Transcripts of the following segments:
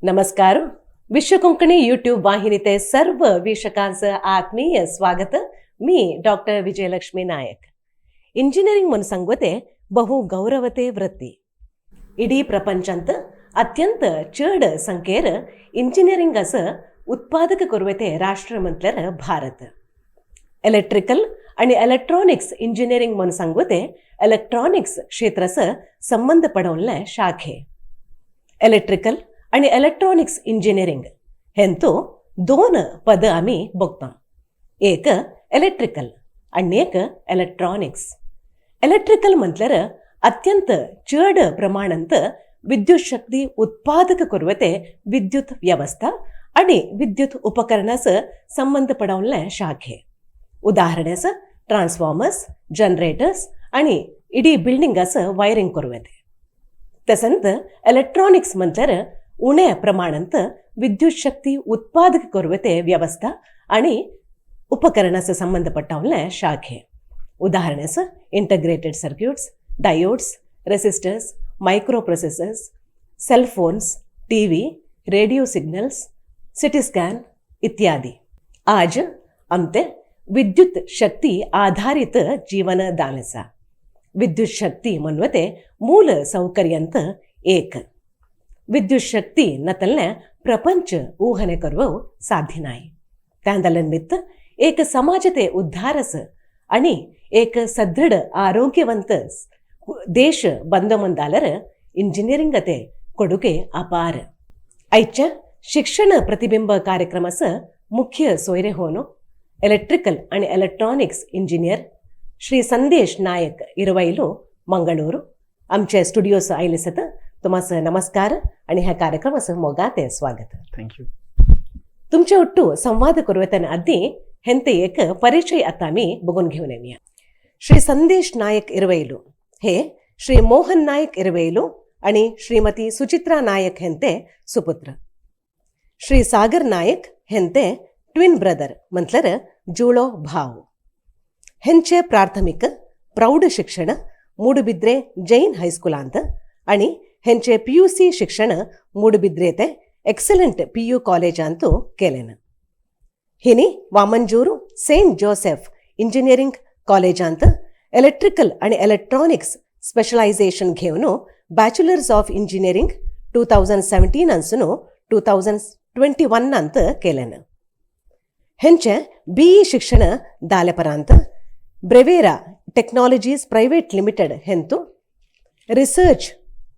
नमस्कार. विश्व कोंकणी यूट्यूब वाहिनीते सर्व वीक्षकांचं आत्मीय स्वागत. मी डॉक्टर विजयलक्ष्मी नायक. इंजिनियरिंग म्हणून सांगते बहु गौरवते वृत्ती. इडी प्रपंचांत अत्यंत चड संख्येर इंजिनियरिंग असं उत्पादक करुवते राष्ट्र म्हटल्यार भारत. इलेक्ट्रिकल आणि इलेक्ट्रॉनिक्स इंजिनियरिंग म्हणून सांगते इलेक्ट्रॉनिक्स क्षेत्राचं संबंध पडवले शाखे. इलेक्ट्रिकल आणि इलेक्ट्रॉनिक्स इंजिनियरिंग हेंतू दोन पद आम्ही बघतो. एक इलेक्ट्रिकल आणि एक इलेक्ट्रॉनिक्स. इलेक्ट्रिकल म्हटल्यार अत्यंत चड प्रमाणांत विद्युत शक्ती उत्पादक करुवते विद्युत व्यवस्था आणि विद्युत उपकरणाचं संबंध पडवले शाखे. उदाहरणेस ट्रान्सफॉर्मर्स, जनरेटर्स आणि इडी बिल्डिंगाचं वायरिंग करुवते. तसंत इलेक्ट्रॉनिक्स म्हटल्यार उण्या प्रमाणांत विद्युत शक्ती उत्पादक करुवते व्यवस्था आणि उपकरणाचं संबंध पडवले शाखे. उदाहरणेस integrated circuits, diodes, resistors, micro processors, cell phones, TV, radio signals, CT scan इत्यादी. आज आमते विद्युत शक्ती आधारित जीवन दानसा. विद्युत शक्ती म्हणवते मूल सौकर्यांत एक. विद्युत शक्ती नतलने प्रपंच ಊಹನೆ करू साध्य नाही. त्यानिमित्त एक समाजते उद्धारस आणि एक सदृढ आरोग्यवंत देश बंद मंदालर इंजिनियरिंगते ಕೊಡುಗೆ अपार. आजच्या शिक्षण प्रतिबिंब कार्यक्रमाचं मुख्य सोयरे होनो इलेक्ट्रिकल आणि इलेक्ट्रॉनिक्स इंजिनियर श्री संदेश नायक इरवैलू मंगळूरू आमच्या स्टुडिओस आयलिसत. तुम्हास नमस्कार आणि ह्या कार्यक्रमाचं मोगाते स्वागत. थँक्यू. तुमच्या उट्टू संवाद करुवताना आधी हेंते एक परिचय आता मी बघून घेऊन येऊया. श्री संदेश नायक इरवैलू हे श्री मोहन नायक इरवैलू आणि श्रीमती सुचित्रा नायक हेंते सुपुत्र. श्री सागर नायक हेंते ट्विन ब्रदर म्हटल्यार जुळो भाव. हेंचे प्राथमिक प्रौढ शिक्षण ಮೂಡುಬಿದ್ರೆ ಜೈನ್ ಹೈಸ್ಕೂಲಾಂತ आणि हेंचे PUC शिक्षण ಮೂಡುಬಿದ್ರೆ ते एक्सलेंट PU कॉलेज ಅಂತೂ केलेन. हिनी Vamanjoor saint Joseph engineering college अंत इलेक्ट्रिकल आणि इलेक्ट्रॉनिक्स स्पेशलायझेशन घेऊन बॅचलर्स ऑफ इंजिनियरिंग 2017 अंसुनो 2021 अंत केलेन. हेंचे BE शिक्षण दालेपरांत ब्रेवेरा टेक्नॉलॉजीज प्राइवेट लिमिटेड हेंतु research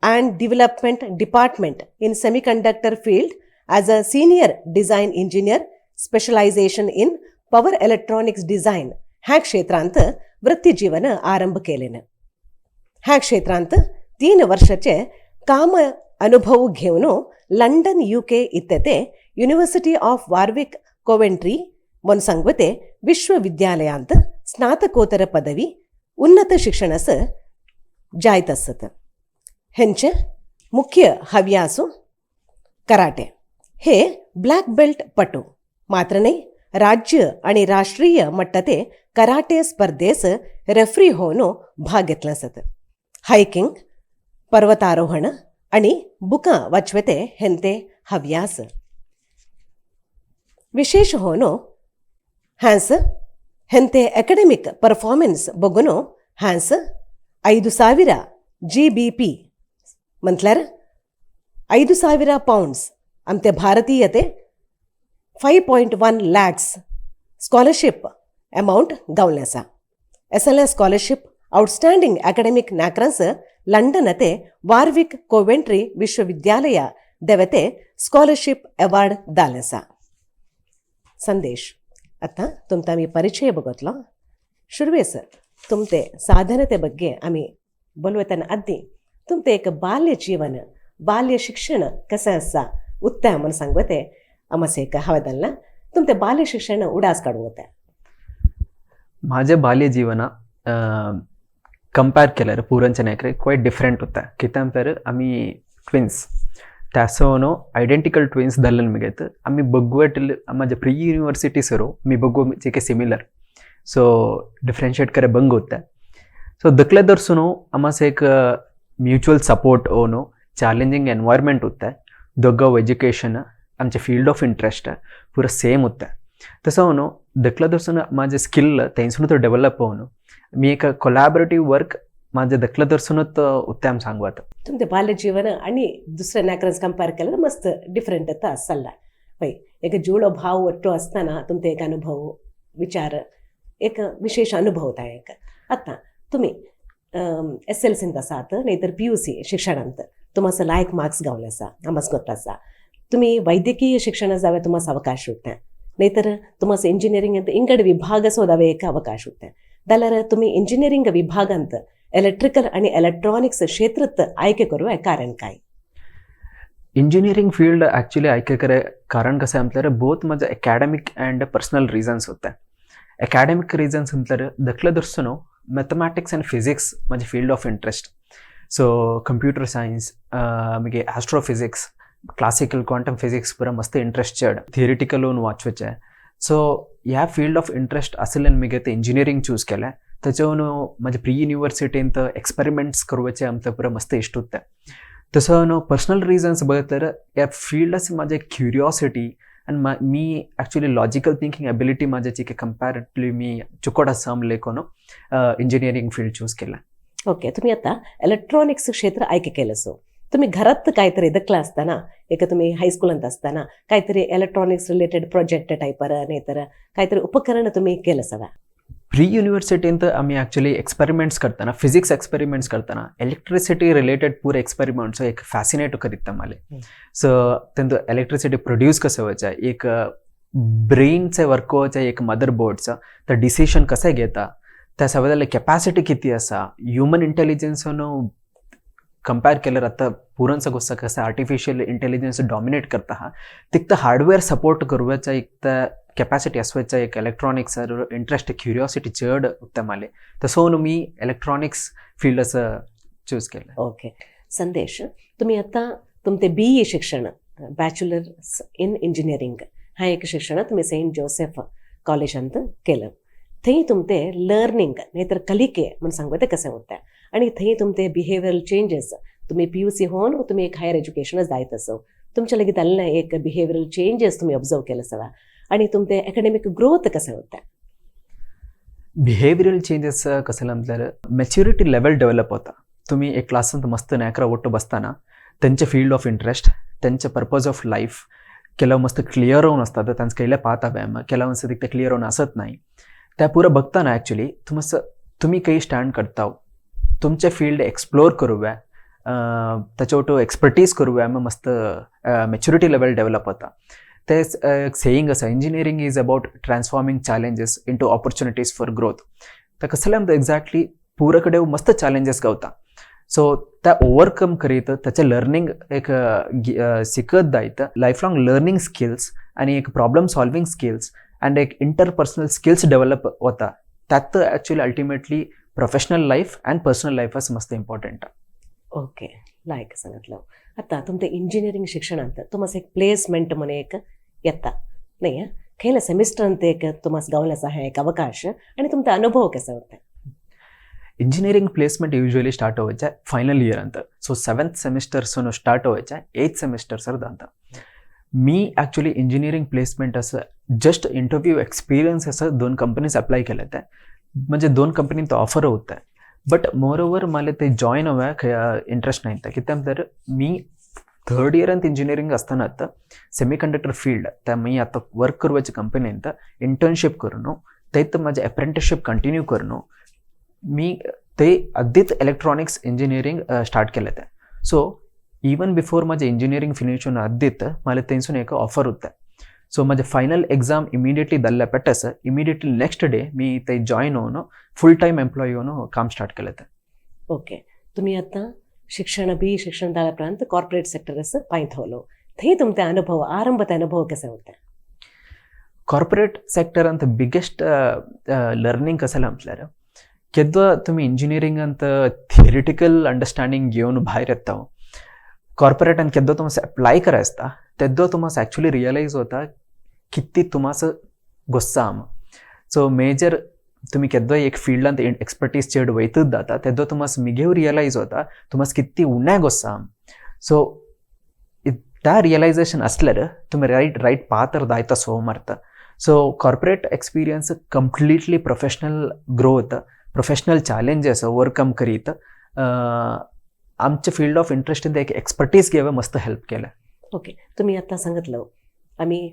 and development department in semiconductor field as a senior design engineer specialization in power electronics design ह्या क्षेत्रांत वृत्ती जीवन आरंभ केलेन. ह्या क्षेत्रांत 3 वर्षाचे काम अनुभव घेऊन लंडन UK इत्ते युनिव्हर्सिटी ऑफ वार्विक कोवेंट्री म्हणून सांगते विश्वविद्यालयांत स्नातकोत्तर पदवी उन्नत शिक्षणास जायत असत. हेंचे मुख्य हव्यासू कराटे. हे ब्लॅक बेल्ट पटू मात्र नाही राज्य आणि राष्ट्रीय मट्टते कराटे स्पर्धेस रेफरी होऊन भाग घेतला असत. हायकिंग, पर्वतारोहण आणि बुका वाचवते हेंते हव्यास. विशेष होऊन हॅन्स हेंते अकॅडमिक परफॉर्मन्स बघून हॅन्स 5,000 GBP म्हटल्यार 5,000 पाउंड्स आमते भारतीयते 5.1 lakhs स्कॉलरशिप अमाउंट गावले आसा. SLS स्कॉलरशिप आउटस्टँडिंग अकॅडमिक नॅक्रांस लंडनते वार्विक कोवेंट्री विश्वविद्यालय देवते स्कॉलरशिप अवॉर्ड दाले आसा. संदेश, आता तुमचा मी परिचय बघतलो. शुर्वेस तुमते साधनते ಬಗ್ಗೆ आम्ही बोलवताना आधी तुमते एक बाल्य जीवन, बाल्य शिक्षण कसं असा उत्तम म्हणून सांगते आम्हाला एक हवदल्ला. तुमते बाल्य शिक्षण उडास काढू होते. माझे बाल्य जीवन कंपेअर केल्यार पुरांच्या नायकरे क्वाईट डिफरंट होता. कित्याक तर आम्ही ट्विन्स त्यासोनो आयडेंटिकल ट्विन्स धरलन मिगेत आम्ही बघवटल माझ्या प्री युनिव्हर्सिटीसरो मी बघू जे सिमिलर सो डिफरेंशिएट करे बंग होता. सो दखले दर्शनो आम्हाला एक म्यूचुअल सपोर्ट ओनो चॅलेंजिंग एनवायरमेंट होता. दोघं एज्युकेशन आमचे फील्ड ऑफ इंटरेस्ट पुरं सेम उत्ता तसं होणं दखलं दर्शन माझे स्किल थंयसून तो डेव्हलप होणं मी एक कोलॅबरेटिव्ह वर्क माझे दखलं दर्शनच उत्तम सांगवात तुमचे बाल्य जीवन आणि दुसऱ्या नायकांस कंपेअर केल्यार मस्त डिफरंट येता आसला पळय एक जुळो भाव एकटो असताना तुमचे एक अनुभव विचार एक विशेष अनुभव होता एक आता तुम्ही SLCंत आसात नाहीतर PUC शिक्षणांत तुम्हाला लायक मार्क्स गावले आसा आमस गोत आसा तुम्ही वैद्यकीय शिक्षण जावे तुम्हाला अवकाश उरता नाहीतर तुम्हाला इंजिनियरिंग इंगड विभाग सोदावे एक अवकाश उरता जाल्यार तुम्ही इंजिनियरिंग विभागांत इलेक्ट्रिकल आणि इलेक्ट्रॉनिक्स क्षेत्रात आಯ್ಕೆ करूं कारण काय इंजिनियरिंग फील्ड ॲक्च्युली आಯ್ಕೆ करे कारण कसं आहे म्हटल्यार बोथ माझं अकॅडमिक अँड पर्सनल रिझन्स होते अकॅडमिक रिझन्स म्हटल्यार दखलं दर्शनो मॅथमॅटिक्स अँड फिजिक्स माझे field of interest so computer science मागीर ॲस्ट्रोफिजिक्स क्लासिकल क्वांटम फिजिक्स पुरा मस्त इंटरेस्ट चड थिअरिटिकल होऊन वाचवचे सो ह्या फील्ड ऑफ इंटरेस्ट असलेल्यान मी ते इंजिनियरिंग चूज केलें त्याच्यावरून माझ्या प्री युनिवर्सिटींत एक्सपेरिमेंट्स करवाचे आमचं पुरा मस्त इष्ट होते तसं न्हू पर्सनल रिझन्स बघितल्यार ह्या फिल्डास माझे क्युरियोसिटी आणि मी ॲक्च्युली लॉजिकल थिंकिंग एबिलिटी माझ्याची की कंपॅरेटिव्हली मी चुकट आसा लेखून इंजिनियरिंग फील्ड चूज केला ओके तुम्ही आता इलेक्ट्रॉनिक्स क्षेत्र आಯ್ಕೆ केलं सो तुम्ही घरात काहीतरी दखला असताना एक तुम्ही हायस्कूलांत असताना काहीतरी इलेक्ट्रॉनिक्स रिलेटेड प्रोजेक्ट टायपर नाहीतर काहीतरी उपकरण तुम्ही केलं सवा प्री युनिवर्सिटींत आम्ही ॲक्च्युली एक्सपेरिमेंट्स करताना फिजिक्स एक्सपेरिमेंट्स करताना इलेक्ट्रिसिटी रिलेटेड पूर एक्सपेरिमेंट्स एक फॅसिनेट करीत मला सो त्यांचं इलेक्ट्रिसिटी प्रोड्यूस कसं व्हायचं एक ब्रेनचे वर्क व्हायचं एक मदरबोर्डचं तर डिसिशन कसं घेता त्या सगळ्याला कॅपॅसिटी किती असा ह्युमन इंटेलिजन्सनं कंपेअर केल्यार आता पुरणचं गोष्ट कसं आर्टिफिशियल इंटेलिजन्स डॉमिनेट करता हा तिथं हार्डवेअर सपोर्ट करवायचा एक तर कॅपॅसिटी असवायचा एक इलेक्ट्रॉनिक्स इंटरेस्ट क्युरियोसिटी चड उत्तम आले तसं मी इलेक्ट्रॉनिक्स फील्ड असं चूज केलं ओके संदेश तुम्ही आता तुमचे BE शिक्षण बॅचलर्स इन इंजिनियरिंग हा एक शिक्षण तुम्ही सेंट जोसेफ कॉलेजांत केलं थंय तुमचे लर्निंग नाहीतर कलिके म्हणून सांगू ते कसं होतं आणि थंय तुमचे बिहेवियरल चेंजेस तुम्ही PUC होऊन तुम्ही एक हायर एज्युकेशन जायत असो तुमच्या लगेच जाल्लें एक बिहेवियरल चेंजेस तुम्ही ऑब्झर्व केलं सवा आणि तुमचे अकॅडमिक ग्रोथ कसं होतं बिहेवियरल चेंजेस कसं म्हटल्यार मॅच्युरिटी लेवल डेव्हलप होता तुम्ही एक क्लासांत मस्त नायकरा ಒಟ್ಟು बसताना त्यांचे फील्ड ऑफ इंटरेस्ट त्यांचे पर्पज ऑफ लाईफ ಕೆಲವು मस्त क्लिअर होऊन असतात त्यांचं कैले पाहतावे ಕೆಲವೊಂದು ಸತಿ ते क्लिअर होऊन असत नाही त्या पुरं बघताना ॲक्च्युली तुम्ही काही स्टँड करता तुमचे फील्ड एक्सप्लोर करूया त्याच्यावर एक्सपर्टीज करूया मग मस्त मॅच्युरिटी लेवल डेव्हलप होता ते एक सेईंग असं engineering is about transforming challenges into opportunities for growth तर कसं एक्झॅक्टली पुराकडे मस्त चॅलेंजेस गावता सो त्या ओव्हरकम करीत त्याचे लर्निंग एक शिकत जायत लाईफ लाँग लर्निंग स्किल्स आणि एक प्रॉब्लेम सॉल्विंग स्किल्स अँड एक इंटरपर्सनल स्किल्स डेव्हलप होता त्यात actually ultimately professional life and personal life असं मस्त इम्पॉर्टंट ओके लायक सांगितलं आता तुमच्या इंजिनिअरिंग शिक्षणांत तुम्हाला एक प्लेसमेंट म्हणून एक येता नाही खयल्या सेमिस्टरांत एक तुम्हाला गावल्याचा हा एक अवकाश आणि तुमचा अनुभव कसा होता इंजिनिअरिंग प्लेसमेंट यूजुअली स्टार्ट व्हायच्या फायनल इयर अंत सो 7th सेमिस्टर्सून स्टार्ट व्हायच्या 8th सेमिस्टर सर्दांत मी ॲक्च्युली इंजिनिअरिंग प्लेसमेंट असं जस्ट इंटरव्ह्यू एक्सपिरियन्स असं 2 कंपनीज अप्लाय केले ते म्हणजे 2 कंपनींत ऑफर होतं बट मोर ओवर मला ते जॉईन व्हायला इंटरेस्ट नाही कित्याक मी 3rd इयरांत इंजिनिअरिंग असताना आता सेमीकंडक्टर फील्ड त्या मी आता वर्क करवायच्या कंपनींत इंटर्नशिप करून ते माझे अप्रेंटिसशिप कंटिन्यू करून मी ते अद्दीत इलेक्ट्रॉनिक्स इंजिनिअरिंग स्टार्ट केलं ते सो इवन बिफोर माझे इंजिनिअरिंग फिनिश होऊन अद्दीत मला त्यांसून एक ऑफर होतं सो माझे फायनल एक्झाम इमिडिएटली दल्ल्या पेटस इमिडिएटली नेक्स्ट डे मी ते जॉईन होऊन फुल टाईम एम्प्लॉई होऊन काम स्टार्ट केलं ते ओके तुम्ही आता शिक्षण शिक्षण जाल्यापर्यंत कॉर्पोरेट सेक्टर असं पायथवलो थंय तुमचा अनुभव आरंभचा अनुभव कसा होता कॉर्पोरेट सेक्टर अंत बिगेस्ट लर्निंग कसं म्हटल्यार केद्वा तुम्ही इंजिनिअरिंग अंत थिअरिटिकल अंडरस्टँडिंग घेऊन भायर येता कॉर्पोरेट आणि केद्वा तुम्हाला अप्लाय करायचा तेद्वा तुम्हाला ॲक्च्युली रियलाईज होता किती तुम्हाला गोस्साम सो मेजर तुम्ही केद्वा एक फील्डांत एक्सपर्टीज चेड वयतच जाता तेद्वा तुम्हाला मिगेव रियलाईज होता तुम्हाला किती उण्या गोस्साम सो त्या रियलायझेशन असल्यार तुम्ही राईट पाथर दायता सो मारता. So corporate experience completely professional growth, professional challenges overcome करीत आमचे फील्ड ऑफ इंटरेस्ट एक एक्सपर्टीज घेवं मस्त हेल्प केलं. ओके, तुम्ही आता सांगितलं आम्ही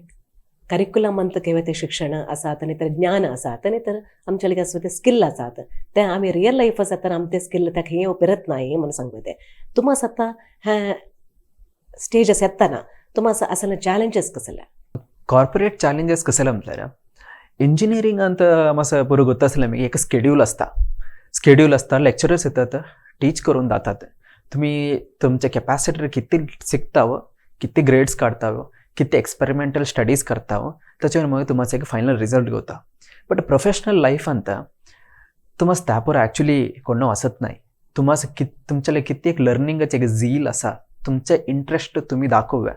करिक्युलम म्हणतं किंवा ते शिक्षण आसात आनी तर ज्ञान आसात आनी तर आमच्या असं ते स्किल आसात ते आम्ही रियल लाईफ जाता आमचे स्किल त्या हे उपरत नाही म्हणून सांगतो ते तुम्हाला आता ह्या स्टेजस येताना तुम्हाला असं चॅलेंजेस कसले? कॉर्पोरेट चॅलेंजेस कसले म्हटल्यार इंजिनियरिंग ಅಂತ मातसो पुरो ಗೊತ್ತसले मी एक स्केड्यूल असता लेक्चरर्स येतात टीच करून जातात. तुम्ही तुमच्या कॅपॅसिटीर किती शिकताव, किती ग्रेड्स काढताव, किती एक्सपेरिमेंटल स्टडीज करताव त्याच्यावर मग तुम्हाला एक फायनल रिझल्ट घेता. बट प्रोफेशनल लाईफ ಅಂತ तुम्हाला त्यापर ॲक्च्युली कोण असत नाही. तुम्हाला तुमच्याला किती एक लर्निंगचे एक झील असा, तुमचे इंटरेस्ट तुम्ही दाखवूया.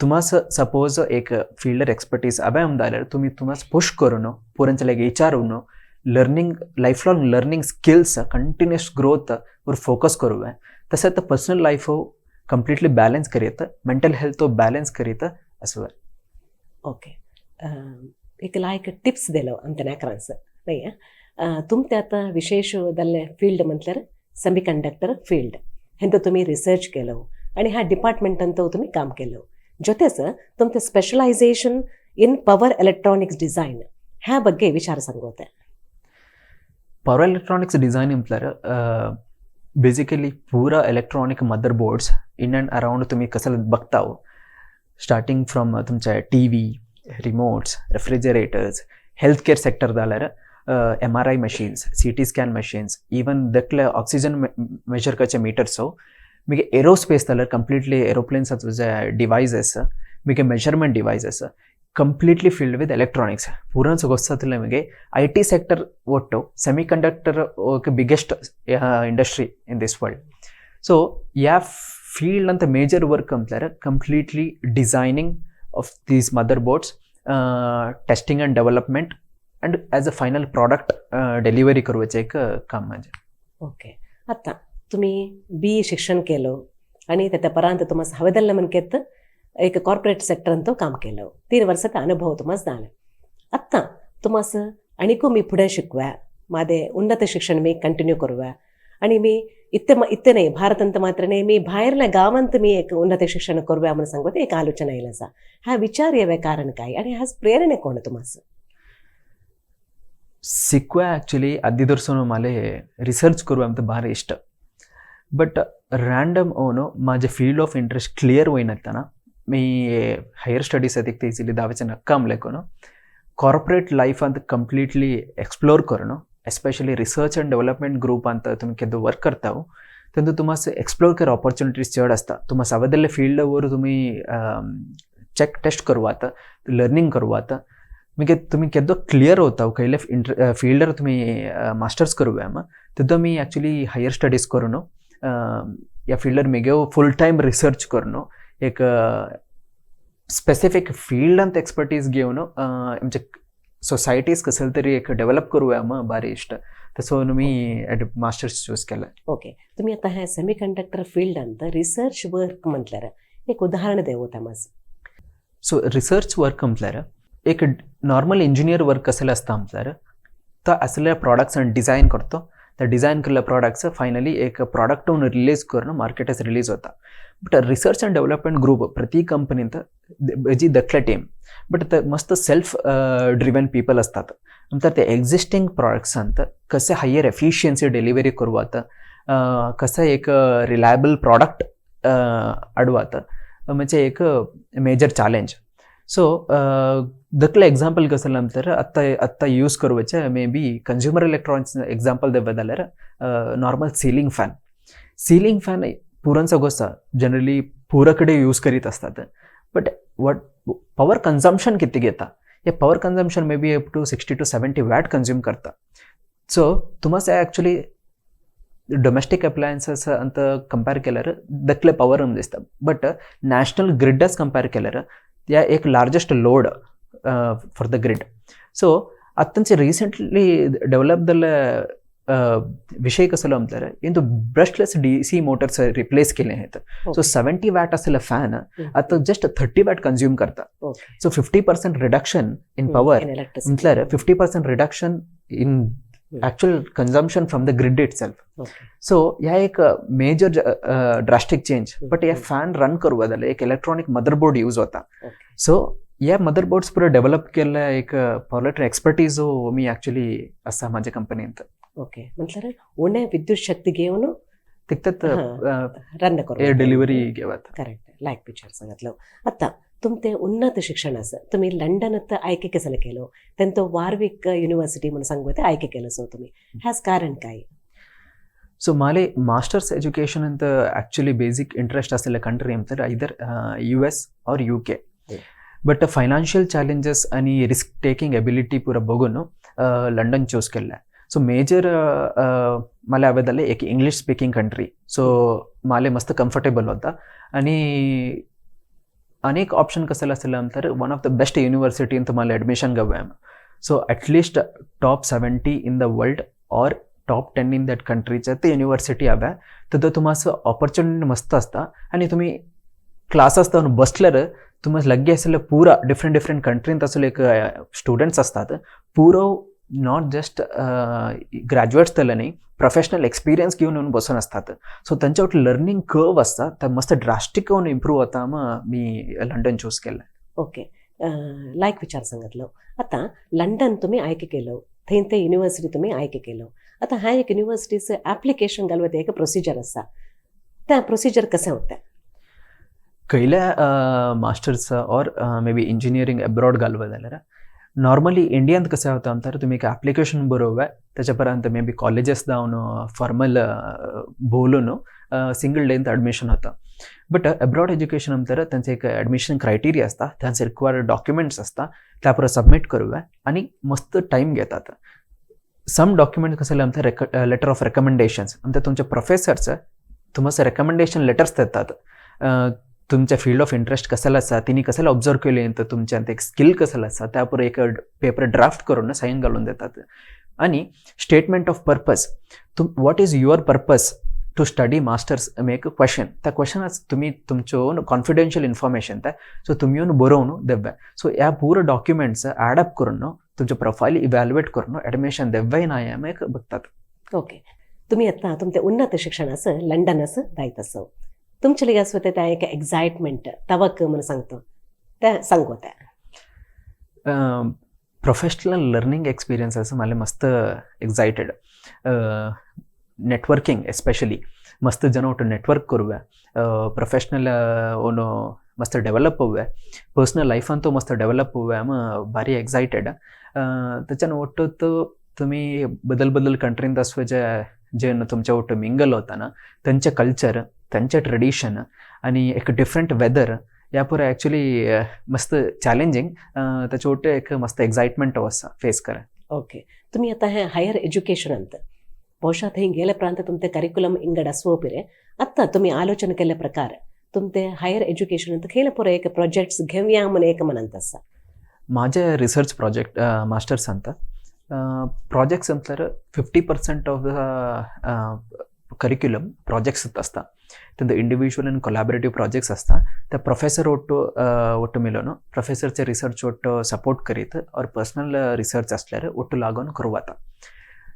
तुम्हाला सपोज एक फील्डर एक्सपर्टीज अभय जाल्यार तुम्हाला पुश करून पोरांच्या विचारून learning life long learning skills continuous growth वर फोकस करूया. तसं तर पर्सनल लाईफ कंप्लीटली बॅलन्स करीत, मेंटल हेल्थ बॅलन्स करीत असं. ओके, एक लायक टिप्स दिलो ಅಂತ ನಾಕರಾನ್ಸ್ नाही. तुमचे आता विशेष दल्ले फील्ड म्हटल्यार सेमी कंडक्टर फील्ड हेंत तुम्ही रिसर्च केलो आणि ह्या डिपार्टमेंट ಅಂತ तुम्ही काम केलो. ಜೊತೆಸ तुमचे specialisation in power electronics design ह्या ಬಗ್ಗೆ विचार सांगोते. पॉवर इलेक्ट्रॉनिक्स डिझाईन म्हटल्यार बेसिकली पुरा electronic motherboards in and around तुम्ही कसं बघताव, स्टार्टिंग फ्रॉम तुमच्या TV, remotes, refrigerators, health care sector जाल्यार MRI machines, CT scan machines, even दटले ऑक्सिजन मेजर करचे मीटर्स. మీకు ఏరోస్పేస్ తలర్ కంప్లీట్లీ ఏరోప్లేన్స్ డివైజెస్ మీకు measurement devices completely field with electronics ಪೂರನ್ ಗೊತ್ತಲ್ಲ ನಿಮಗೆ. IT ಸೆಕ್ಟರ್ ಒಟ್ಟು semiconductor biggest industry in this world. So ಯಾ ಫೀಲ್ಡ್ ಅಂತ ಮೇಜರ್ ವರ್ಕ್ ಅಂತಾರೆ completely designing of these motherboards, testing and development and as a final product delivery करवायचं एक काम म्हणजे. ओके, आता तुम्ही BE शिक्षण केलं आणि त्याच्यापर्यंत तुम्हाला हवेदल्ला म्हणकेत एक कॉर्पोरेट सेक्टरांत काम केलं. 3 वर्षाचा अनुभव तुम्हाला झाला. आत्ता तुम्हाला आणिको मी पुढे शिकव्या, माझे उन्नत शिक्षण मी कंटिन्यू करूया आणि मी इथे नाही भारतांत मात्र नाही मी बाहेरल्या गावांत मी एक उन्नत शिक्षण करूया म्हणून सांगते एक आलोचना येईल असा. हा विचार यावे कारण काय आणि हा प्रेरणे कोण तुम्हाला? शिकव्या ॲक्च्युली आधी दर्शन मला रिसर्च करूया आमचं भारी इष्ट. बट रँडम ओनो माझे फील्ड ऑफ इंटरेस्ट क्लिअर होईनातना मी हायर स्टडीज अधिक तेजिली दावाचे नक्काम लेकोनो कॉर्पोरेट लाईफ ಅಂತ ಕಂಪ್ಲೀಟ್ಲಿ एक्सप्लोर करणं, especially research and development group ಅಂತ तुम्ही केदो वर्क करताव तेन्ना तुम्हाला एक्सप्लोर कर ऑपॉर्च्युनिटीज चड असता. तुम्हाला सवदल्ले फील्डवर तुम्ही चेक टेस्ट करवात, लर्निंग करवात. मी तुम्ही केदो क्लिअर होता खयले फील्डर तुम्ही मास्टर्स करूया मग तेदो मी ॲक्च्युली हायर स्टडीज करून या फील्डर मी फुल टाईम रिसर्च करून एक स्पेसिफिक फील्ड अंत एक्सपर्टीज घेऊन आमच्या सोसायटीज कसं तरी एक डेव्हलप करूया मग भारी इष्ट. तसं मी मास्टर्स चूज केलं. ओके, तुम्ही आता ह्या सेमी कंडक्टर फील्ड अंत रिसर्च वर्क म्हटल्यार एक उदाहरण देवता माझं. सो रिसर्च वर्क म्हटल्यार एक नॉर्मल इंजिनियर वर्क कसं असतं म्हटल्यार तर असलेल्या प्रॉडक्ट्स डिझाईन करतो. त्या डिझाईन केलेल्या प्रॉडक्ट्स फायनली एक प्रॉडक्ट होऊन रिलीज करून मार्केटात रिलीज होता. But research and development group प्रति कंपनींत जी दटले टीम बट ते मस्त सेल्फ ड्रिवन पीपल असतात. नंतर ते एक्झिस्टिंग प्रॉडक्ट्सांत कसे हायर एफिशियन्सी डिलिव्हरी करवात, कसं एक रिलायबल प्रॉडक्ट अडवात म्हणजे एक मेजर चॅलेंज. सो दखलं एक्झाम्पल कसं नंतर आत्ता यूज करवायचे maybe consumer electronics example देवा जाल्यार नॉर्मल सिलिंग फॅन पुरांचा गोष्ट जनरली पुराकडे यूज करीत असतात. बट पॉवर कन्झम्पशन किती घेता, हे power consumption may be up to 60 to 70 watt consume करता. सो तुम्हाला ॲक्च्युली डोमेस्टिक अप्लायन्सेस अंत कंपेर केल्यार दखले पॉवर दिसता. बट नॅशनल ग्रिडच कंपेर केल्यार या एक largest load for the grid. So आतांचे रिसेंटली डेव्हलप जाल्ले विषय कसलो आमच्यार इंतू ब्रशलेस DC मोटर्स रिप्लेस केले आहेत. सो 70 वॅट असलेला फॅन आता जस्ट 30 वॅट कंझ्युम करता. सो 50% रिडक्शन इन पॉवर म्हटल्यार 50% reduction in actual consumption from the grid itself. So ह्या एक मेजर ड्रास्टिक चेंज. बट हे फॅन रन करू जाल्यार एक इलेक्ट्रॉनिक मदरबोर्ड यूज होता. सो ह्या मदरबोर्ड्स पुरो डेव्हलप केल्ले एक पॉलिटर एक्सपर्टीज मी ऍक्च्युली आसा माझ्या कंपनींत. ओके, म्हटल्यार उणे विद्युत शक्ती घेऊन तिकत रन करू एअर डिलिव्हरी घेवात. करेक्ट, लायक पिक्चर सांगितलं. आता तुमचे उन्नत शिक्षणाचं तुम्ही लंडनात आಯ್ಕೆ कसं केलं, त्यांचं वार्विक युनिव्हर्सिटी म्हणून सांगू आಯ್ಕೆ केलं सो तुम्ही ह्याच कारण काय? ಸೊ ಮಾಲೆ ಮಾಸ್ಟರ್ಸ್ ಎಜುಕೇಷನ್ ಅಂತ ಆ್ಯಕ್ಚುಲಿ ಬೇಸಿಕ್ ಇಂಟ್ರೆಸ್ಟ್ असलेल्या कंट्री ಅಂತಾರೆ ಐದರ್ US और UK. बट फायनान्शियल चॅलेंजेस आणि रिस्क टेकिंग एबिलिटी पुरा बघून लंडन चूज केलं. सो मेजर मला हवेदले एक इंग्लिश स्पीकिंग कंट्री. सो माले मस्त कम्फर्टेबल होता आणि अनेक ऑप्शन कसं असलं तर one of the best university ಅಂತ मला ॲडमिशन गव्या. So at least top 70 in the world or top 10 in that कंट्रीच्या ते युनिव्हर्सिटी हव्या. तर तुम्हाला ऑपॉर्च्युनिटी मस्त असता आणि तुम्ही क्लास असता बसल्यार तुम्हाला लगे असलेलं पुरा डिफरंट कंट्रीत असले एक स्टुडंट्स असतात. पुरो नॉट जस्ट ग्रॅज्युएट्स त्याला नाही, प्रोफेशनल एक्सपिरियन्स घेऊन येऊन बसून असतात. सो त्यांच्यावर लर्निंग कर्व असतात, तर मस्त ड्रास्टिक होऊन इम्प्रूव्ह होता. मग मी लंडन चूज केलं. ओके, लायक विचार सांगितलं. आता लंडन तुम्ही आಯ್ಕೆ केलं, थंय ते युनिव्हर्सिटी तुम्ही आಯ್ಕೆ केलं. आता ह्या एक युनिव्हर्सिटीचं ॲप्लिकेशन घालवत एक प्रोसिजर असता, त्या प्रोसिजर कसं होत्या? कैल्या मास्टर्स और मे बी इंजिनिअरिंग अब्रॉड घालवत जाल्यार नॉर्मली इंडियात कसं होतं अंतर तुम्ही एक ॲप्लिकेशन बरोबर त्याच्यापर्यंत मे बी कॉलेजेस जाऊन फॉर्मल बोलून सिंगल डेंत ॲडमिशन होतं. बट अब्रॉड एज्युकेशन अंतर त्यांचं एक ॲडमिशन क्रायटेरिया असता, त्यांचे रिक्वायर्ड डॉक्युमेंट्स असतात, त्यापर सबमिट करूया आणि मस्त टाईम घेतात. सम डॉक्युमेंट कसं आमचं लेटर ऑफ रेकमेंडेशन्स आमच्या तुमच्या प्रोफेसरचं तुम्हाला रेकमेंडेशन लेटर्स देतात. तुमच्या फील्ड ऑफ इंटरेस्ट कशाला असा, तिने कशाला ऑब्झर्व केले, तर तुमच्या एक स्किल कशाला असा, त्यावर एक पेपर ड्राफ्ट करून साईन घालून देतात. आणि statement of purpose, what is your purpose to study masters एक क्वेश्चन, त्या क्वेश्चनच तुम्ही तुमचं कॉन्फिडेन्शियल इन्फॉर्मेशन त्या सो तुम्ही येऊन बरोवन देव्या. सो या पूर्ण डॉक्युमेंट्स ॲडअप करून तुमचं प्रोफाईल इव्हॅल्युएट करून ॲडमिशन देव्या नाही आम्ही एक बघतात. ओके, तुम्ही आता तुमच्या उन्नत शिक्षणाचं लंडन असं जायत असं तुमच्या लिगा स्वतः त्या एक एक्साइटमेंट तवक म्हणून सांगतो त्या सांगू त्या प्रोफेशनल लर्निंग एक्सपिरियन्स असं मला मस्त एक्साइटेड. नेटवर्किंग एस्पेशली मस्त जन ಒಟ್ಟು ನೆಟ್ವರ್ಕ್ ಕರುವೆ, ಪ್ರೊಫೆಷ್ನಲ್ ಓನು ಮಸ್ತ್ ಡೆವಲಪ್ ಹೋವೆ, पर्सनल लाईफ ಅಂತೂ मस्त ಡೆವಲಪ್ ಹೋವೆ. आम भारी एक्साइटेड. त्याच्यानं ಒಟ್ಟು तुम्ही बदल कंट्रीत असवे जे तुमच्या ಒಟ್ಟು मिंगल होता ना, त्यांचे कल्चर, त्यांचे ट्रेडिशन आणि एक डिफरंट वेदर यापुढे ॲक्च्युली मस्त चॅलेंजिंग. त्याच्या ಒಟ್ಟು एक मस्त एक्साइटमेंट असा फेस करा. ओके, तुम्ही आता हे हायर एज्युकेशन अंत ಬಹುಶಃ ಹಿಂಗೆ गेल्या प्रांत तुमचे करिक्युलम इंगड असवोपिरे आता तुम्ही आलोचना केल्या प्रकार तुमचे हायर एज्युकेशन अंत खेळ पुरे एक प्रोजेक्ट्स घेऊया म्हणून एक म्हणत असा. माझे रिसर्च प्रोजेक्ट मास्टर्स अंत प्रोजेक्ट्स अंतर 50% ऑफ द करिक्युलम प्रोजेक्ट्स असतात. त्यांचं इंडिव्हिज्युअल आणि कोलॅबरेटिव्ह प्रोजेक्ट्स असतात. त्या प्रोफेसर ಒಟ್ಟು मिळून प्रोफेसरचे रिसर्च ಒಟ್ಟು सपोर्ट करीत और पर्सनल रिसर्च असल्यावर ಒಟ್ಟು लागून करूवाता.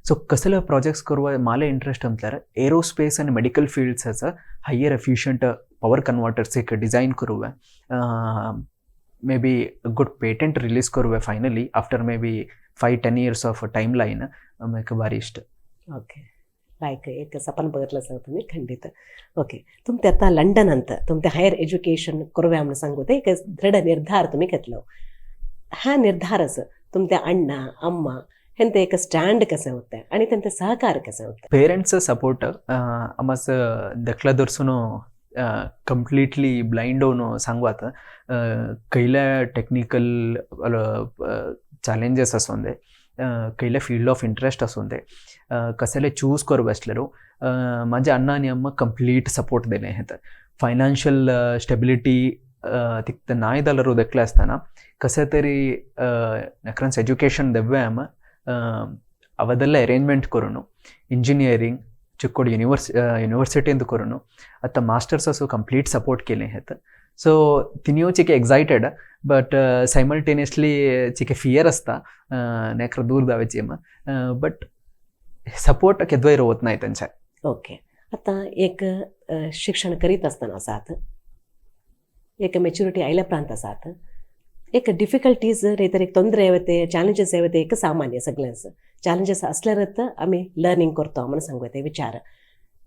सो कसले प्रोजेक्ट्स करूवा मला इंटरेस्ट अंतल्यार एरोस्पेस आणि मेडिकल फील्ड्साचं हायर एफिशियंट पॉवर कन्वर्टर्स एक डिझाईन करूया. Maybe good patent release करूया finally after maybe 5-10 years of timeline. एक भारी इष्ट. ओके, लायक एक सपन बघितलं सर तुम्ही खंडित. ओके, तुमचे आता लंडन अंत तुमचे हायर एज्युकेशन करूया म्हणून सांगू ते एक दृढ निर्धार तुम्ही घेतलं. हा निर्धारच तुमच्या अण्णा अम्मा ह्यांचं एक स्टँड कसं होतं आणि त्यांचं सहकार कसं होतं? पेरेंट्सचं सपोर्ट आम्हाच देखला दर्सून कंप्लीटली ब्लाइंड होऊन सांगवात. कैल्या टेक्निकल चॅलेंजेस असून दे, कैल्या फील्ड ऑफ इंटरेस्ट असून दे, कशाला चूज करू बसलेलो माझ्या अण्णा आणि अम्मा कंप्लीट सपोर्ट दिले आहेत. फायनान्शियल स्टेबिलिटी तिथं नाही झालं देखलं असताना कसं तरी नखरांचं एज्युकेशन देव्या आम ಅವದೆಲ್ಲ ಅರೇಂಜ್ಮೆಂಟ್ ಕರೋನು इंजिनियरिंग चिक्कोडी युनिवर्सिटी करून आता मास्टर्स असो कंप्लीट सपोर्ट केले आहेत. सो तिनियो चिके एक्सायटेड बट सायमल्टेनियसली चिके फियर असता नेकर दूर जावची बट सपोर्ट केदवय होत नाही त्यांच्या. ओके. आता एक शिक्षण करीत असताना आसात, एक मेच्युरिटी आयल्या प्रांत आसात, एक डिफिकल्टीज तर एक ತೊಂದರೆ येते, चॅलेंजेस येते, एक सामान्य सगळ्यांचं चॅलेंजेस असल्यारच आम्ही लर्निंग करतो म्हणून सांगते विचार.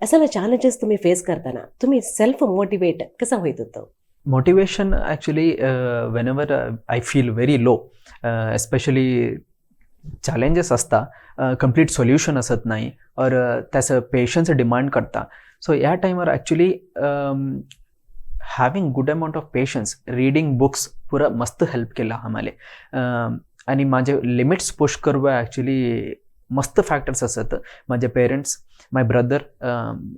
असं चॅलेंजेस तुम्ही फेस करताना तुम्ही सेल्फ मोटिवेट कसा होत होतं? Motivation actually whenever I feel very low, especially challenges असता कंप्लीट सोल्युशन असत नाही और त्याचं पेशन्स डिमांड करता. सो या टाईमवर actually having good amount of patience, reading books पुरा मस्त हेल्प केला आम्हाला. आणि माझे लिमिट्स पुश करू ॲक्च्युली मस्त फॅक्टर्स असत. माझे parents, my brother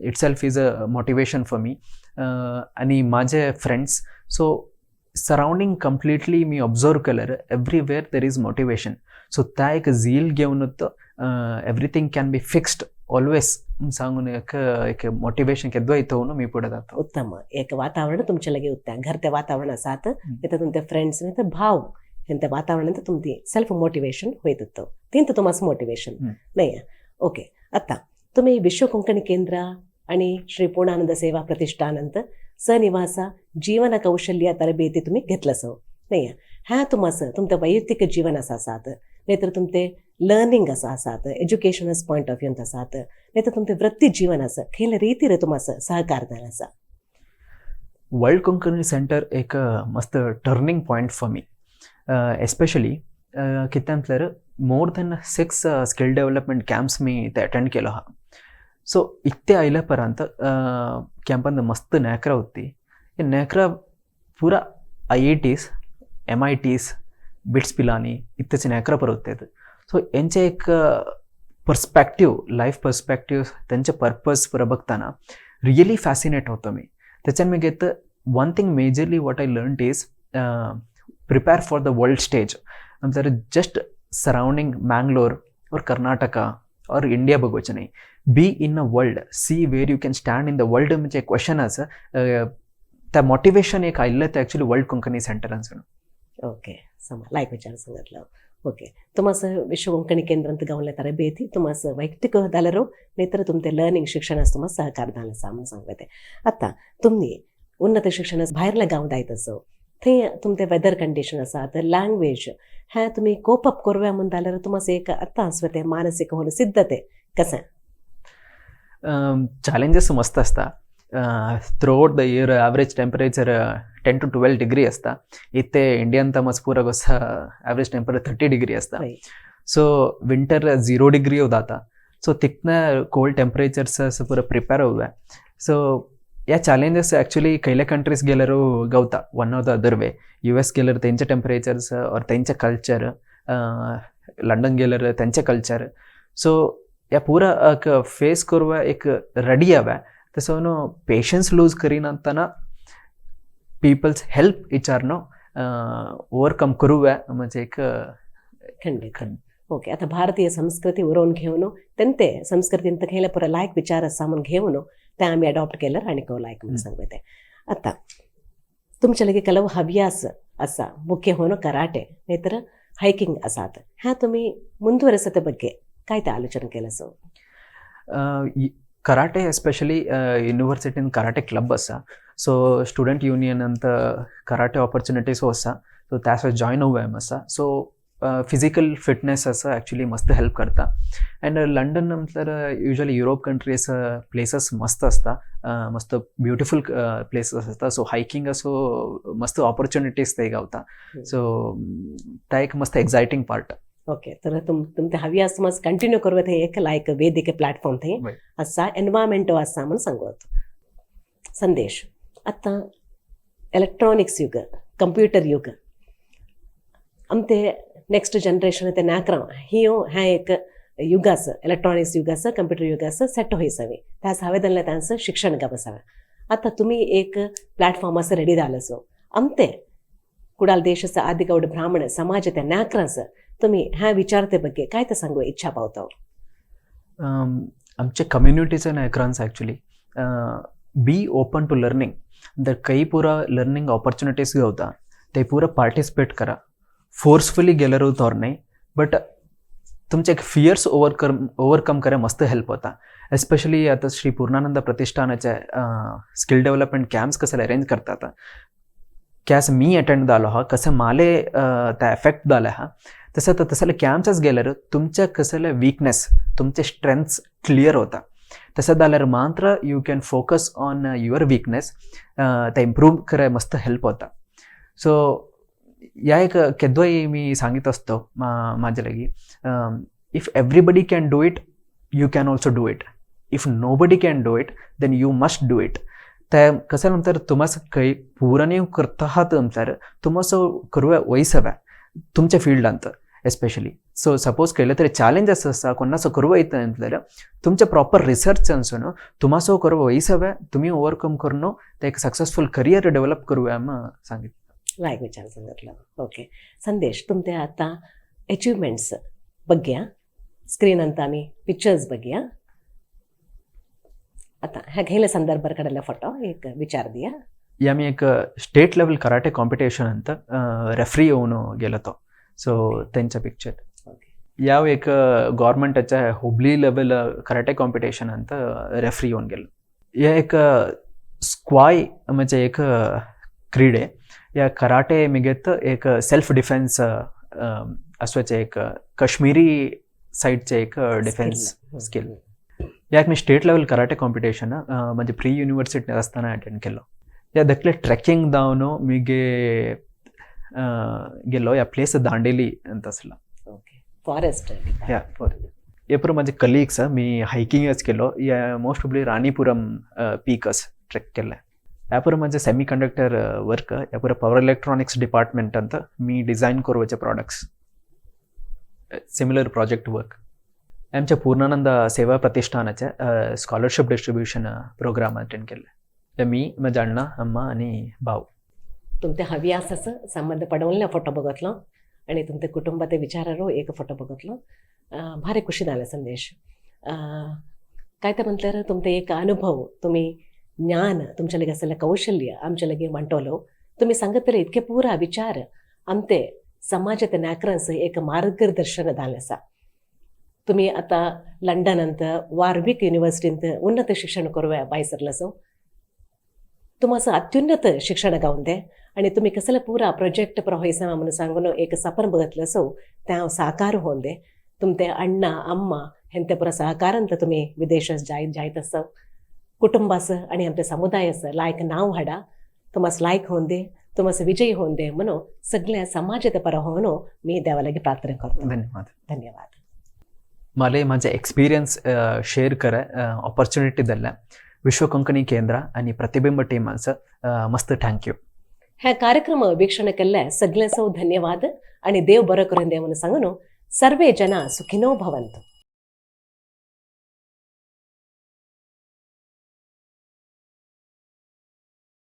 itself is a motivation for me, आणि माझे फ्रेंड्स. सो सराउंडिंग कंप्लीटली मी ऑब्झर्व केलं everywhere there is motivation. So त्या एक झील घेऊन everything can be fixed always सांगून एक मोटिवेशन केदवा इथं मी पुढे जातो. उत्तम. एक वातावरण तुमच्या लगे उत्ता घरते वातावरण आसात, इथं तुमचे फ्रेंड्स नाही भाव हेंते वातावरण तुमची सेल्फ मोटिवेशन होत होतं. तीन तुम्हाला मोटिवेशन नाही. ओके. आता तुम्ही विश्व कोंकणी केंद्र आणि श्री पूर्णानंद सेवा प्रतिष्ठानंत सनिवासा जीवन कौशल्य तरबेती तुम्ही घेतलंस नाही. ह्या तुम्हाला तुमचं वैयक्तिक जीवन असं आसात, नाहीतर तुमचे लर्निंग असं आसात, एज्युकेशनस पॉईंट ऑफ व्ह्यून आसात, नाहीतर तुमचे वृत्ती जीवन असं खेळ रीतीर तुम्हाला सहकार जाणं असा. वर्ल्ड कोंकणी सेंटर एक मस्त turning point for me, especially कित्याक more than 6 skill development camps मी ते अटेंड केलं हा. सो इथे आयल्यापर्यंत कॅम्पात मस्त नॅकरा होती. नॅकरा पुरा IITs, MITs, बिट्स पिलानी इतचे नॅकरा पर होते. सो यांचे एक पर्स्पेक्टिव्ह, लाईफ पर्स्पेक्टिव्ह, त्यांचे पर्पज पुरा बघताना रिअली फॅसिनेट होतो मी. त्याच्यात मी घेतं one thing majorly what I learned is prepare for the world stage. आमचं जस्ट सराउंडिंग मँगलोर और कर्नाटका और इंडिया बघूचं नाही, be in a world, see where you can stand in the world म्हणजे क्वेश्चन असं त्या मोटिवेशन एक आयलं ते actually world Konkani सेंटरांचं. Okay. Like विचार सांगितलं. ओके. तुम्हाला विश्व कोंकणी केंद्रांत गावल्या तरबेती तुम्हाला वैयक्तिक जाल्यारो नाहीतर तुमचे लर्निंग शिक्षणास तुम्हाला सहकार झालं असा म्हणून सांगते. आता तुम्ही उन्नत शिक्षणास भायरला गाव जायत असो, थंय तुमचे वेदर कंडिशन आसात, लँग्वेज ह्या तुम्ही कोप अप करूया म्हणून जाल्यार तुम्हाला एक आता स्वते मानसिक होणं सिद्धते कसं? चॅलेंजेस मस्त असता. Throughout the year average temperature 10 to 12 degree असता. इथे इंडियन तर मस्त पुरा कसं ॲव्हरेज टेम्परेचर 30 डिग्री असता. सो विंटर 0 डिग्री जाता. सो तिथनं कोल्ड टेम्परेचर्स असं पुरं प्रिपेअर होऊया. सो या चॅलेंजेस ॲक्च्युली खयल्या कंट्रीज गेल्यारो गावता one of the other way. US गेल्यार तेंचे टेम्परेचर्स और तेंचे कल्चर, लंडन गेल्यार तेंचे कल्चर. सो या पुरा फेस करूया एक रेडी हव्या. तसं नो पेशन्स लूज करिनातना पीपल्स हेल्प विचारनो ओव्हरकम करूया म्हणजे एक खंडित. ओके. आता भारतीय संस्कृती उरोवन घेऊन तेंते संस्कृतींत खेळल्या पुरा लायक विचार सामून घेऊन ते आम्ही अडॉप्ट केलं आणि को लायक म्हणून सांगते. आता तुमच्या लगे ಕೆಲವು ಹವ್ಯಾಸ असा मुख्य होणं कराटे नाहीतर हायकिंग आसात. ह्या तुम्ही ಮುಂದುವರಿಸತೆ ಬಗ್ಗೆ काय ಆಲೋಚನೆ केलं? कराटे एस्पेशली युनिव्हर्सिटीन कराटे क्लब असा. सो स्टुडंट युनियन अंत कराटे ऑपॉर्च्युनिटीज असा. सो त्यास जॉईन होऊया असा. सो फिजिकल फिटनेस असं ॲक्च्युली मस्त हेल्प करता. अँड लंडन नंतर युजली युरोप कंट्रीज प्लेसेस मस्त असता, मस्त ब्युटिफुल प्लेसेस असतात. सो हायकिंग असो मस्त ऑपॉर्च्युनिटीज ते गावता. सो त्या एक मस्त एक्साइटिंग पार्ट. ओके. तर तुमच्या हव्यास मस्त कंटिन्यू करू ते एक लायक वेदिके प्लॅटफॉर्म ते असा एन्व्हायरमेंट असा म्हणून सांगत. संदेश, आता इलेक्ट्रॉनिक्स युग, कंप्युटर युग आमते नेक्स्ट जनरेशन ते नाकरा हियो ह्या एक युगाचं इलेक्ट्रॉनिक्स युगाचं कंप्युटर युगाचं सेट होईसावे त्यास हवे जाणल्या त्यांचं शिक्षण का बसावं. आता तुम्ही एक प्लॅटफॉर्म असं रेडी झालं सो आमते कुडाल देशाचं आदिगौड ब्राह्मण समाज त्या नाकराचं तुम्ही ह्या विचारते ಬಗ್ಗೆ काय तर सांगू इच्छा पावतो? आमचे कम्युनिटीचे नायकरांस actually be open to learning. जर काही पुरा लर्निंग ऑपॉर्च्युनिटीज गावता ते पुरा पार्टिसिपेट करा. फोर्सफुली गेल्यारू तोर नाही, बट तुमचे फियर्स ओवरकम करा मस्त हेल्प होता. एस्पेशली आता श्री पूर्णानंद प्रतिष्ठानाचे स्किल डेव्हलपमेंट कॅम्प्स कसं अरेंज करतात, कॅस मी अटेंड जालो हा, कसं माले त्या एफेक्ट जाले हा, तसं कॅम्प्सच गेल्यार तुमच्या कसले वीकनेस तुमचे स्ट्रेंथ्स क्लिअर होता. तसं जाल्यार मात्र you can focus on your weakness, ते इम्प्रूव्ह कराय मस्त हेल्प होता. सो या एक केदोय मी सांगित असतो माझ्या लागी, if everybody can do it you can also do it. If nobody can do it then you must do it. ते कसं नंतर तुम्हाला काही पूर्ण करता आहात नंतर तुम्हाला करूया वयसव्या तुमच्या फिल्डांत एस्पेशली. सो सपोज केलं तरी चॅलेंजेस असता कोणासं करूया येतं म्हटल्यार तुमचे प्रॉपर रिसर्च असून तुम्हाला करूया वयसव्या तुम्ही ओवरकम करून ते एक सक्सेसफुल करियर डेव्हलप करूया मग सांगितलं. लायक विचार सांगितलं. ओके संदेश, तुमचे आता अचिव्हमेंट्स बघूया. स्क्रीन अंत आम्ही पिक्चर्स बघूया. आता ह्या घ्यायला संदर्भ काढलेला फोटो एक विचार दिया. या मी एक स्टेट लेवल कराटे कॉम्पिटिशन अंत रेफरी येऊन गेलो तो. सो त्यांचा पिक्चर या एक गव्हर्मेंटाच्या हुबली लेवल कराटे कॉम्पिटिशन अंत रेफरी येऊन गेलो. या एक स्क्वाय म्हणजे एक क्रीडे. या कराटे मिगेत एक सेल्फ डिफेन्स असवाचे एक काश्मीरी साईडचे एक डिफेन्स स्किल. याक मी स्टेट लेवल कराटे कॉम्पिटिशन म्हणजे प्री युनिव्हर्सिटी असताना अटेंड केलो. या दखले ट्रेकिंग जावन मिगे गेलो. या प्लेस दांडेली ಅಂತ असला. Okay forest. या एपर माझे कलिग्स मी हायकिंगच केलो. या मोस्ट प्रोबब्ली राणीपुरम पीकस ट्रेक केला. यापर माझे सेमी कंडक्टर वर्क यापर पॉवर इलेक्ट्रॉनिक्स डिपार्टमेंट अंत मी डिझाईन करूचे प्रॉडक्ट्स सिमिलर प्रोजेक्ट वर्क. आमच्या पूर्णानंद सेवा प्रतिष्ठानाच्या स्कॉलरशिप डिस्ट्रीब्युशन प्रोग्राम अटेंड केले. मी माझ्या अण्णा अम्मा आणि भाऊ. तुमच्या हव्यासाचं संबंध पडवलेला फोटो बघितलो आणि तुमच्या कुटुंबाचे विचारारो एक फोटो बघितलो. भारी खुशी झाला संदेश. काय तर म्हटल्यार तुमचे एक अनुभव, तुम्ही ज्ञान, तुमच्या लगे असलेलं कौशल्य आमच्या लगे वांटवलो. तुम्ही सांगत तरी इतके पुरा विचार आमचे समाजात नायकरांचं एक मार्गदर्शन झालं असा. तुम्ही आता लंडन अंत वार्विक युनिव्हर्सिटींत उन्नत शिक्षण करूया बायसरलासो. तुम्हाला अत्युन्नत शिक्षण गावून दे आणि तुम्ही कसलं पुरा प्रोजेक्ट प्रॉव्हायसा म्हणून सांगून एक सपन बघितलं असो त्या साकार होऊन दे. तुमचे अण्णा अम्मा हेंते पुरा सहकारांत तुम्ही विदेशात जायत असो. कुटुंबाचं आणि आमच्या समुदायाचं लायक नाव हाडा. तुम्हाला लायक होऊन दे, तुम्हाला विजयी होऊन दे म्हणून सगळ्या समाजात पर होऊन मी देवालागी प्रार्थना करतो. धन्यवाद. धन्यवाद. मला माझे एक्सपिरियन्स शेअर करा ऑपॉर्च्युनिटी दिल्या विश्व कोंकणी केंद्र आणि प्रतिबिंब टीमांचं मस्त थँक्यू. ह्या कार्यक्रम वीक्षण केल्ल्या सगळ्यांसो धन्यवाद आणि देव बरं करून दे म्हणून सांगून सर्वे जना सुखिनो भवंतु.